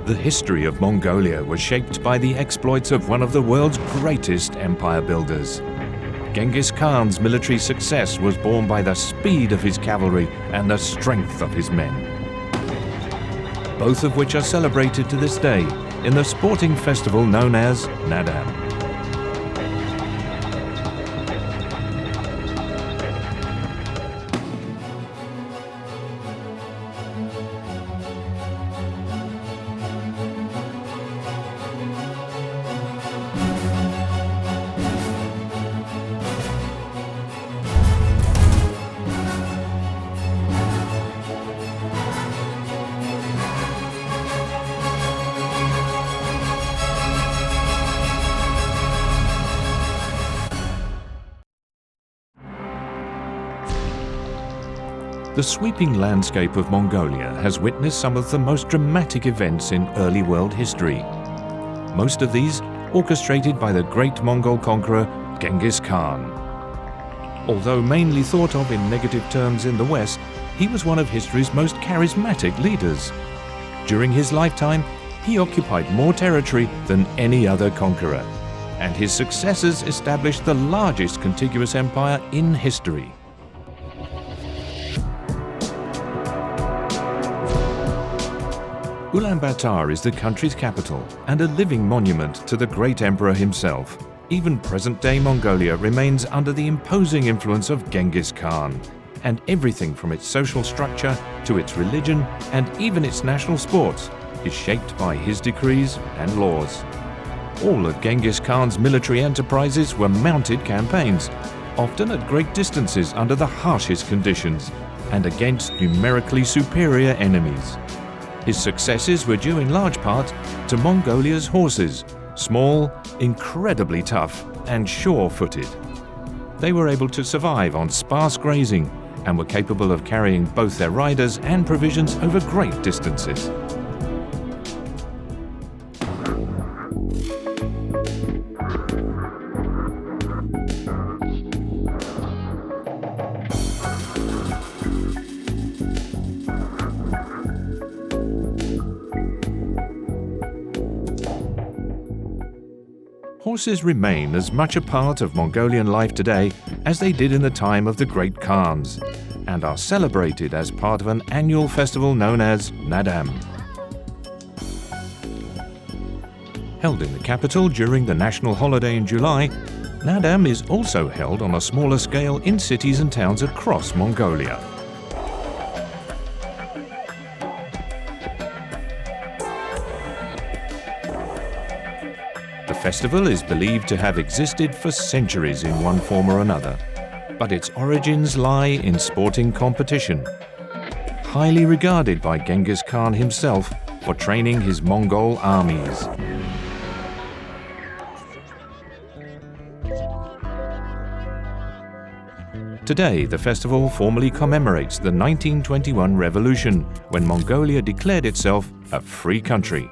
The history of Mongolia was shaped by the exploits of one of the world's greatest empire builders. Genghis Khan's military success was born by the speed of his cavalry and the strength of his men, both of which are celebrated to this day in the sporting festival known as Naadam. The sweeping landscape of Mongolia has witnessed some of the most dramatic events in early world history. Most of these orchestrated by the great Mongol conqueror Genghis Khan. Although mainly thought of in negative terms in the West, he was one of history's most charismatic leaders. During his lifetime, he occupied more territory than any other conqueror, and his successors established the largest contiguous empire in history. Ulaanbaatar is the country's capital and a living monument to the great emperor himself. Even present-day Mongolia remains under the imposing influence of Genghis Khan, and everything from its social structure to its religion and even its national sports is shaped by his decrees and laws. All of Genghis Khan's military enterprises were mounted campaigns, often at great distances under the harshest conditions and against numerically superior enemies. His successes were due in large part to Mongolia's horses, small, incredibly tough, and sure-footed. They were able to survive on sparse grazing and were capable of carrying both their riders and provisions over great distances. Horses remain as much a part of Mongolian life today as they did in the time of the great Khans, and are celebrated as part of an annual festival known as Naadam. Held in the capital during the national holiday in July, Naadam is also held on a smaller scale in cities and towns across Mongolia. The festival is believed to have existed for centuries in one form or another, but its origins lie in sporting competition, highly regarded by Genghis Khan himself for training his Mongol armies. Today, the festival formally commemorates the 1921 revolution, when Mongolia declared itself a free country.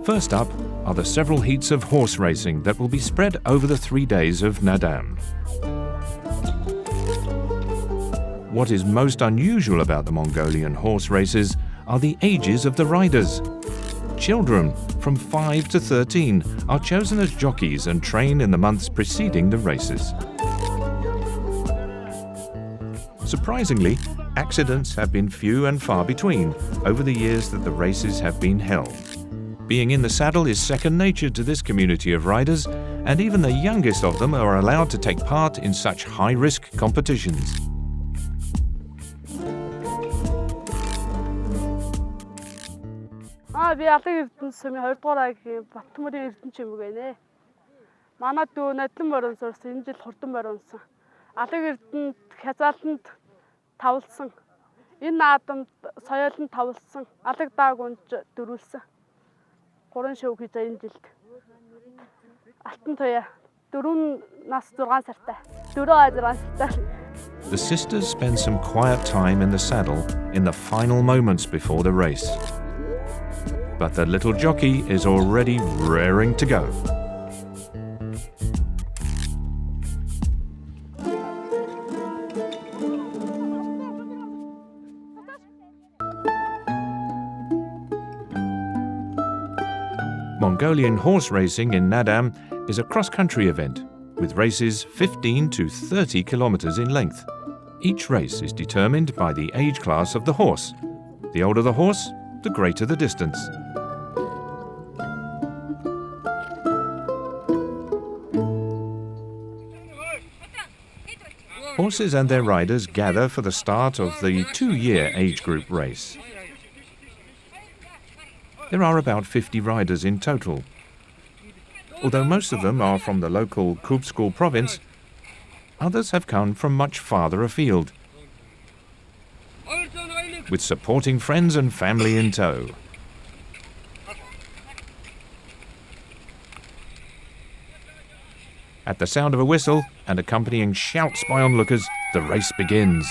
First up are the several heats of horse racing that will be spread over the 3 days of Naadam. What is most unusual about the Mongolian horse races are the ages of the riders. Children from 5 to 13 are chosen as jockeys and trained in the months preceding the races. Surprisingly, accidents have been few and far between over the years that the races have been held. Being in the saddle is second nature to this community of riders, and even the youngest of them are allowed to take part in such high-risk competitions. Би алын эрдэнэ сумын 2 дугаар аягийн Баттмөрийн эрдэнэ ч юм уу гэнэ. Манай дүү Надлан морин сурсан, энэ жил хурдан морин унсан. Алын эрдэнэд хязаалтанд тавлсан. Энэ наадамд соёолнд тавлсан. Алыг дааг унж дөрвөлсөн. 3 шөв хийж энэ жилд. Алтан туяа 4 нас 6 сартай. 4 сартай. The sisters spend some quiet time in the saddle in the final moments before the race. but the little jockey is already raring to go. Mongolian horse racing in Naadam is a cross-country event with races 15 to 30 kilometers in length. Each race is determined by the age class of the horse. The older the horse, the greater the distance. Horses and their riders gather for the start of the 2-year age group race. There are about 50 riders in total. Although most of them are from the local Kubskul province, others have come from much farther afield, with supporting friends and family in tow. At the sound of a whistle and accompanying shouts by onlookers, the race begins.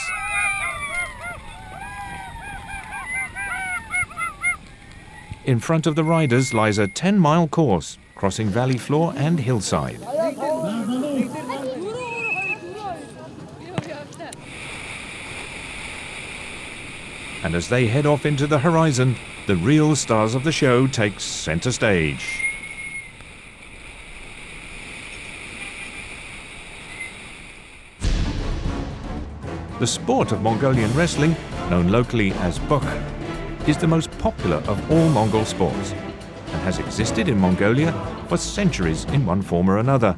In front of the riders lies a 10-mile course, crossing valley floor and hillside. And as they head off into the horizon, the real stars of the show take center stage. The sport of Mongolian wrestling, known locally as buk, is the most popular of all Mongol sports and has existed in Mongolia for centuries in one form or another.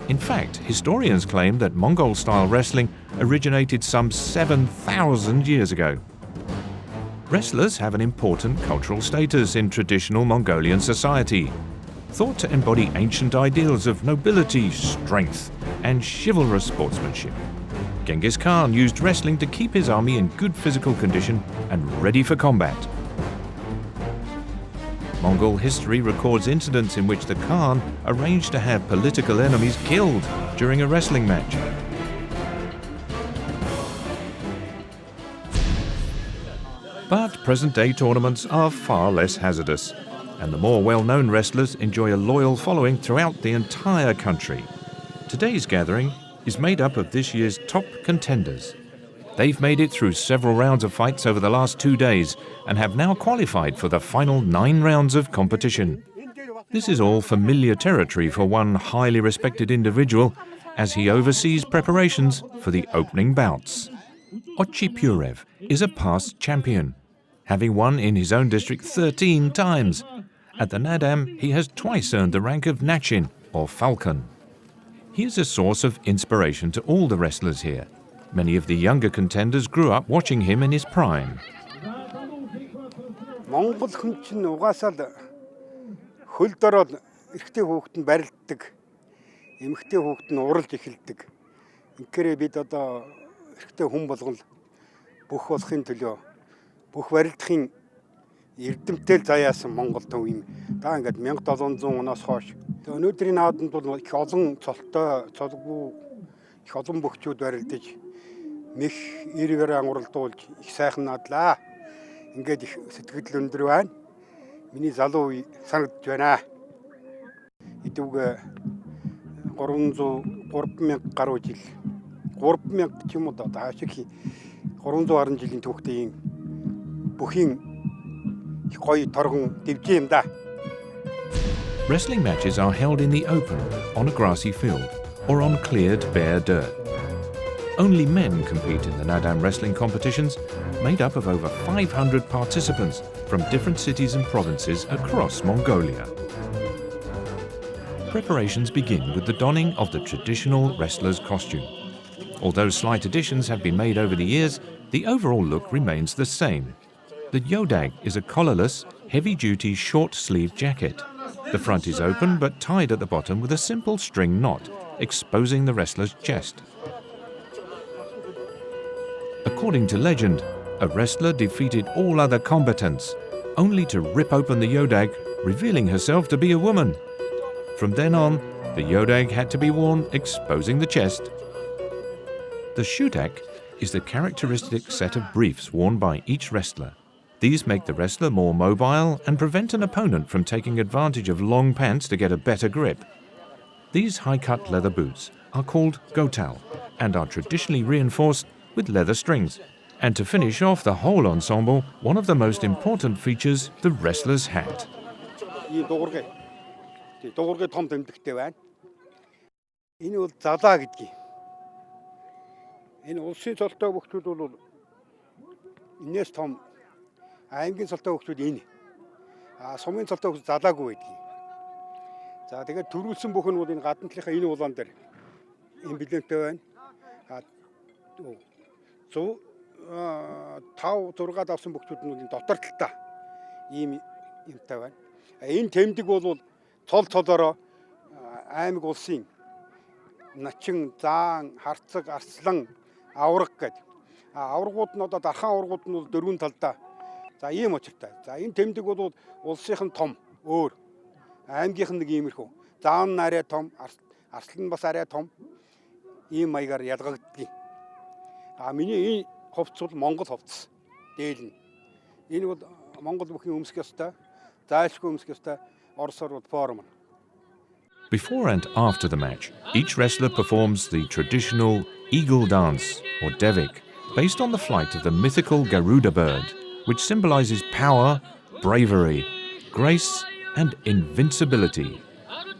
In fact, historians claim that Mongol-style wrestling originated some 7,000 years ago. Wrestlers have an important cultural status in traditional Mongolian society, thought to embody ancient ideals of nobility, strength, and chivalrous sportsmanship. Genghis Khan used wrestling to keep his army in good physical condition and ready for combat. Mongol history records incidents in which the Khan arranged to have political enemies killed during a wrestling match. But present-day tournaments are far less hazardous, and the more well-known wrestlers enjoy a loyal following throughout the entire country. Today's gathering is made up of this year's top contenders. They've made it through several rounds of fights over the last 2 days and have now qualified for the final 9 rounds of competition. This is all familiar territory for one highly respected individual as he oversees preparations for the opening bouts. Ochipurev is a past champion, having won in his own district 13 times. At the Naadam, he has twice earned the rank of Nachin, or Falcon. He is a source of inspiration to all the wrestlers here. Many of the younger contenders grew up watching him in his prime. Монгол хүн чинь угаасаа л хөл дороод эрэгтэй хүүхэд нь барилддаг. Эмэгтэй хүүхэд нь уралж эхэлдэг. Инхээр бид одоо эрэгтэй хүн болгол бүх болохын төлөө бүх барилдахын эрдэмтэл заяасан Монгол төв юм. Та ингээд 1700 оноос хойш өнөөдрийн наадамд бол их олон цолтой, цолгүй их олон бөхчүүд барилдаж мэх ирвэрээ уралдуулж их сайхан наадлаа. Ингээд их сэтгэл өндөр байна. Миний залуу үе санагдж байна. Идүүг 300,000 гаруй жил 3,000 ч юм уу даа шиг 300 гаруй жилийн түүхтэй юм бүхийн их гоё торгон дэвж юм да. Wrestling matches are held in the open, on a grassy field, or on cleared bare dirt. Only men compete in the Naadam wrestling competitions, made up of over 500 participants from different cities and provinces across Mongolia. Preparations begin with the donning of the traditional wrestler's costume. Although slight additions have been made over the years, the overall look remains the same. The yodag is a collarless, heavy-duty, short-sleeved jacket. The front is open but tied at the bottom with a simple string knot, exposing the wrestler's chest. According to legend, a wrestler defeated all other combatants, only to rip open the yodag, revealing herself to be a woman. From then on, the yodag had to be worn, exposing the chest. The shutak is the characteristic set of briefs worn by each wrestler. These make the wrestler more mobile and prevent an opponent from taking advantage of long pants to get a better grip. These high-cut leather boots are called gotal and are traditionally reinforced with leather strings. And to finish off the whole ensemble, one of the most important features, the wrestler's hat. 이 дуургээ том тэмдэгтэй байна. Энэ бол залаа гэдгийг. Энэ улсын цолтой хөгжүүд бол энэс том аймгийн цолтой хөгжүүд энэ. Сумын цолтой хөгжүүд залаагүй байдгийг. За тэгээд төрүүлсэн бүх нь бол энэ гадна талынхаа энэ улаан дээр эмблемтэй байна. 5-6 давсан хөгжүүд нь энэ дотор талтай ийм юмтай байна. Энэ тэмдэг бол цолоороо аймаг улсын начин, заан, харцаг, арслан, авраг гэдэг. Аврагууд нь одоо дархан аврагууд нь бол дөрвөн талдаа. За ийм учиртай. За энэ тэмдэг бол улсынхан том, өөр. Аймгийнх нь нэг иймэрхүү. Заан нь арай том, арслан нь бас арай том. Ийм маягаар ялгагддаг. Миний энэ хувцс бол Монгол хувцс. Дээл нь. Энэ бол Монгол бүхний өмсөх ёстой. Зайлшгүй өмсөх ёстой. Оросоор бол форм. Before and after the match, each wrestler performs the traditional eagle dance, or devik, based on the flight of the mythical Garuda bird, which symbolizes power, bravery, grace, and invincibility.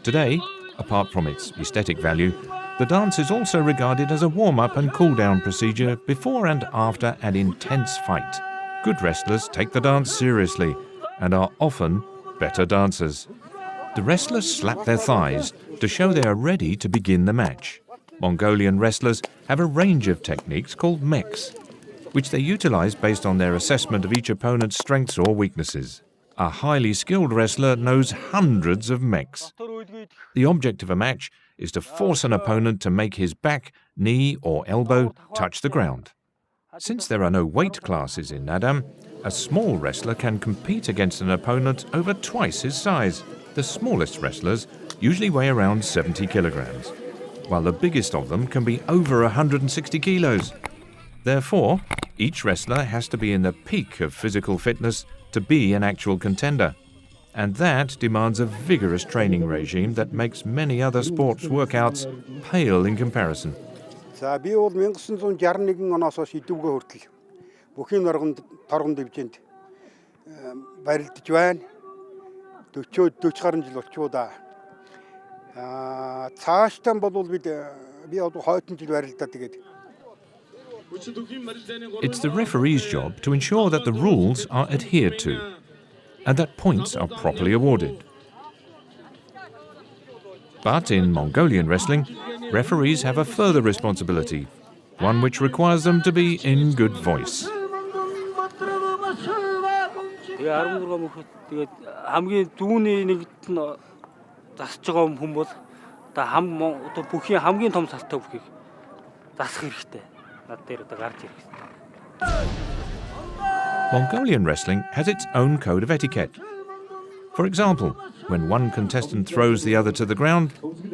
Today, apart from its aesthetic value, the dance is also regarded as a warm-up and cool-down procedure before and after an intense fight. Good wrestlers take the dance seriously and are often better dancers. The wrestlers slap their thighs to show they are ready to begin the match. Mongolian wrestlers have a range of techniques called mechs, which they utilize based on their assessment of each opponent's strengths or weaknesses. A highly skilled wrestler knows hundreds of mechs. The object of a match is to force an opponent to make his back, knee or elbow touch the ground. Since there are no weight classes in Naadam, a small wrestler can compete against an opponent over twice his size. The smallest wrestlers usually weigh around 70 kilograms, while the biggest of them can be over 160 kilos. Therefore, each wrestler has to be in the peak of physical fitness to be an actual contender. And that demands a vigorous training regime that makes many other sports workouts pale in comparison. За би бол 1961 оноос хойш идэвхтэй хүртэл бүхий торгон дэвжээнд барилдаж байна. 40 гаруй жил болчихоо да. Цаашдаа бол би одоо хойтон жил барилдаа тэгээд. It's the referee's job to ensure that the rules are adhered to and that points are properly awarded. But in Mongolian wrestling, referees have a further responsibility, one which requires them to be in good voice. хамгийн дүүний нэгт нь засж байгаа хүн бол одоо бүхий хамгийн том састай бүхийг засах хэрэгтэй. Над дээр одоо гарч ирэх хэрэгтэй. Mongolian wrestling has its own code of etiquette. For example, when one contestant throws the other to the ground,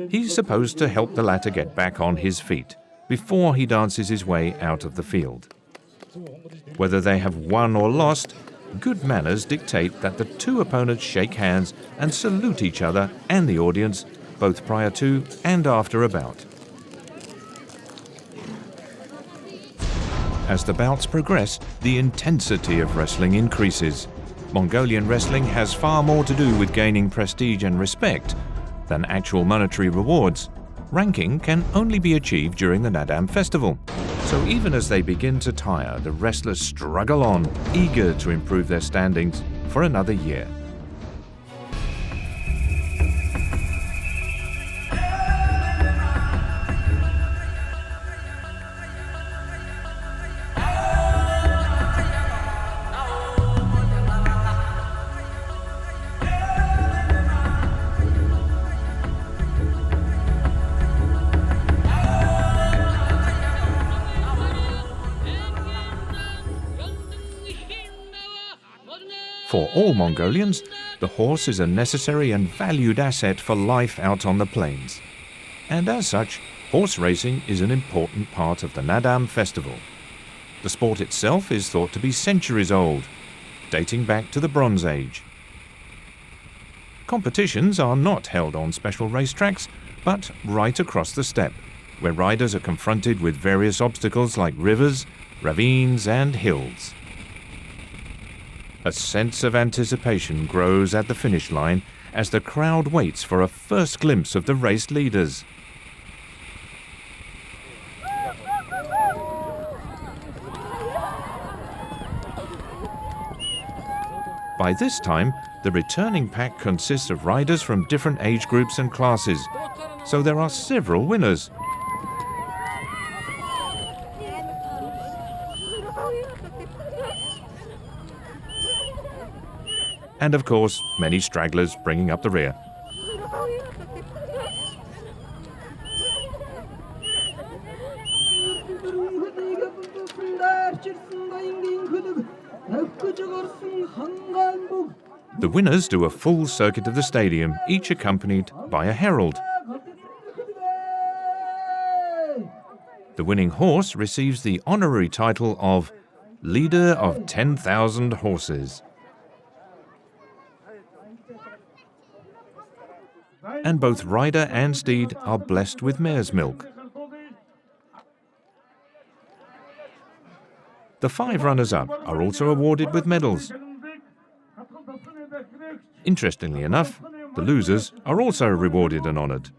he's supposed to help the latter get back on his feet before he dances his way out of the field. Whether they have won or lost, good manners dictate that the two opponents shake hands and salute each other and the audience, both prior to and after a bout. As the bouts progress, the intensity of wrestling increases. Mongolian wrestling has far more to do with gaining prestige and respect than actual monetary rewards. Ranking can only be achieved during the Naadam festival. So even as they begin to tire, the wrestlers struggle on, eager to improve their standings for another year. For all Mongolians, the horse is a necessary and valued asset for life out on the plains. And as such, horse racing is an important part of the Naadam festival. The sport itself is thought to be centuries old. dating back to the Bronze Age. Competitions are not held on special racetracks, but right across the steppe, where riders are confronted with various obstacles like rivers, ravines and hills. A sense of anticipation grows at the finish line as the crowd waits for a first glimpse of the race leaders. By this time, the returning pack consists of riders from different age groups and classes, so there are several winners. And of course, many stragglers bringing up the rear. The winners do a full circuit of the stadium, each accompanied by a herald. The winning horse receives the honorary title of Leader of 10,000 Horses. And both rider and steed are blessed with mare's milk. The 5 runners-up are also awarded with medals. Interestingly enough, the losers are also rewarded and honoured.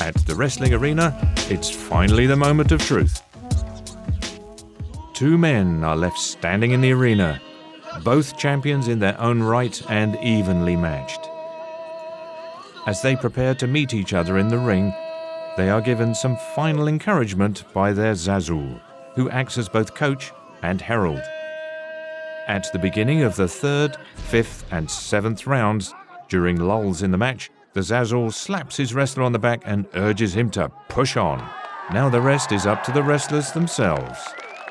At the wrestling arena, it's finally the moment of truth. 2 men are left standing in the arena, both champions in their own right and evenly matched. As they prepare to meet each other in the ring, they are given some final encouragement by their Zazul, who acts as both coach and herald. At the beginning of the 3rd, 5th and 7th rounds, during lulls in the match, the Zazul slaps his wrestler on the back and urges him to push on. Now the rest is up to the wrestlers themselves.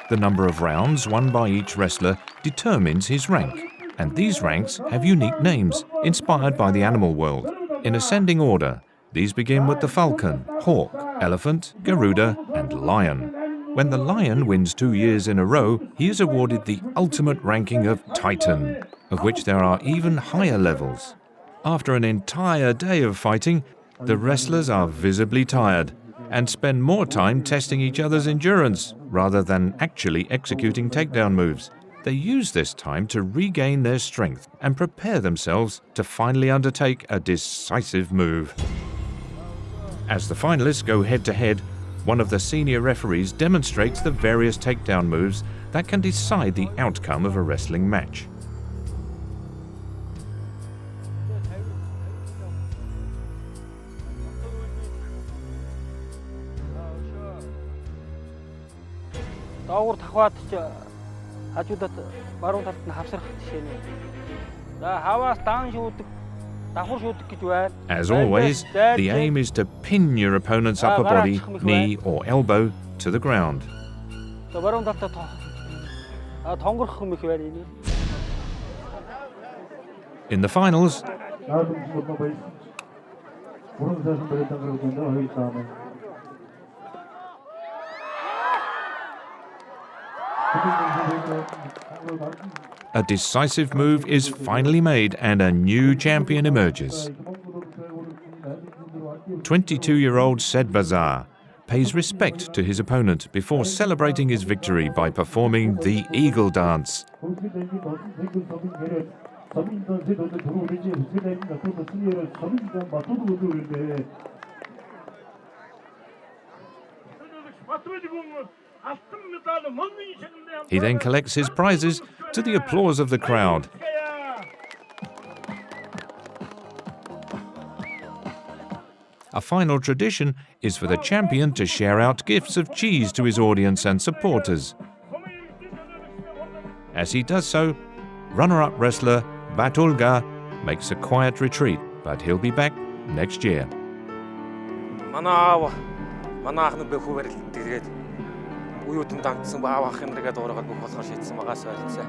The number of rounds won by each wrestler determines his rank, and these ranks have unique names, inspired by the animal world. In ascending order, these begin with the falcon, hawk, elephant, garuda and lion. When the lion wins 2 years in a row, he is awarded the ultimate ranking of Titan, of which there are even higher levels. After an entire day of fighting, the wrestlers are visibly tired and spend more time testing each other's endurance rather than actually executing takedown moves. They use this time to regain their strength and prepare themselves to finally undertake a decisive move. As the finalists go head-to-head, one of the senior referees demonstrates the various takedown moves that can decide the outcome of a wrestling match. Доогуур тахваад хажуудад баруун талд нь хавсрах жишээ нь. За хаваас даан шүүдэг, давхар шүүдэг гэж байна. As always, the aim is to pin your opponent's upper body, knee or elbow to the ground. За баруун талд тонгорох юм их байна энэ. In the finals, a decisive move is finally made and a new champion emerges. 22-year-old Said Bazar pays respect to his opponent before celebrating his victory by performing the Eagle Dance. He then collects his prizes to the applause of the crowd. A final tradition is for the champion to share out gifts of cheese to his audience and supporters. As he does so, runner-up wrestler Batulga makes a quiet retreat, but he'll be back next year. Манай ахны бөхөө барилт тэгээд уюутан дамжсан аав ах нарыг дуурайгаад бүх болохоор шийдсэн багаас барилдсан.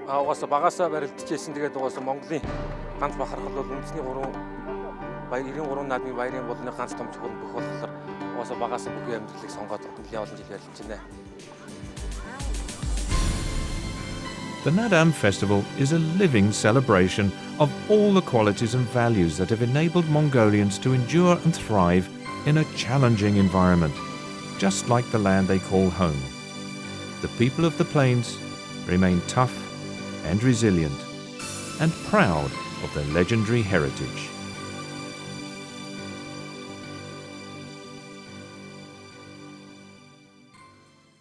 Угаасаа багасаа барилдчихсэн тэгээд угаасаа Монголын ганц бахархал бол үндэсний 93 наадмын баярын болны ганц том чухал бүх болохоор угаасаа багасаа бүхий амьдралыг сонгоод нэлээд олон жил барилдж байна. The Naadam festival is a living celebration of all the qualities and values that have enabled Mongolians to endure and thrive in a challenging environment, just like the land they call home. The people of the plains remain tough and resilient and proud of their legendary heritage.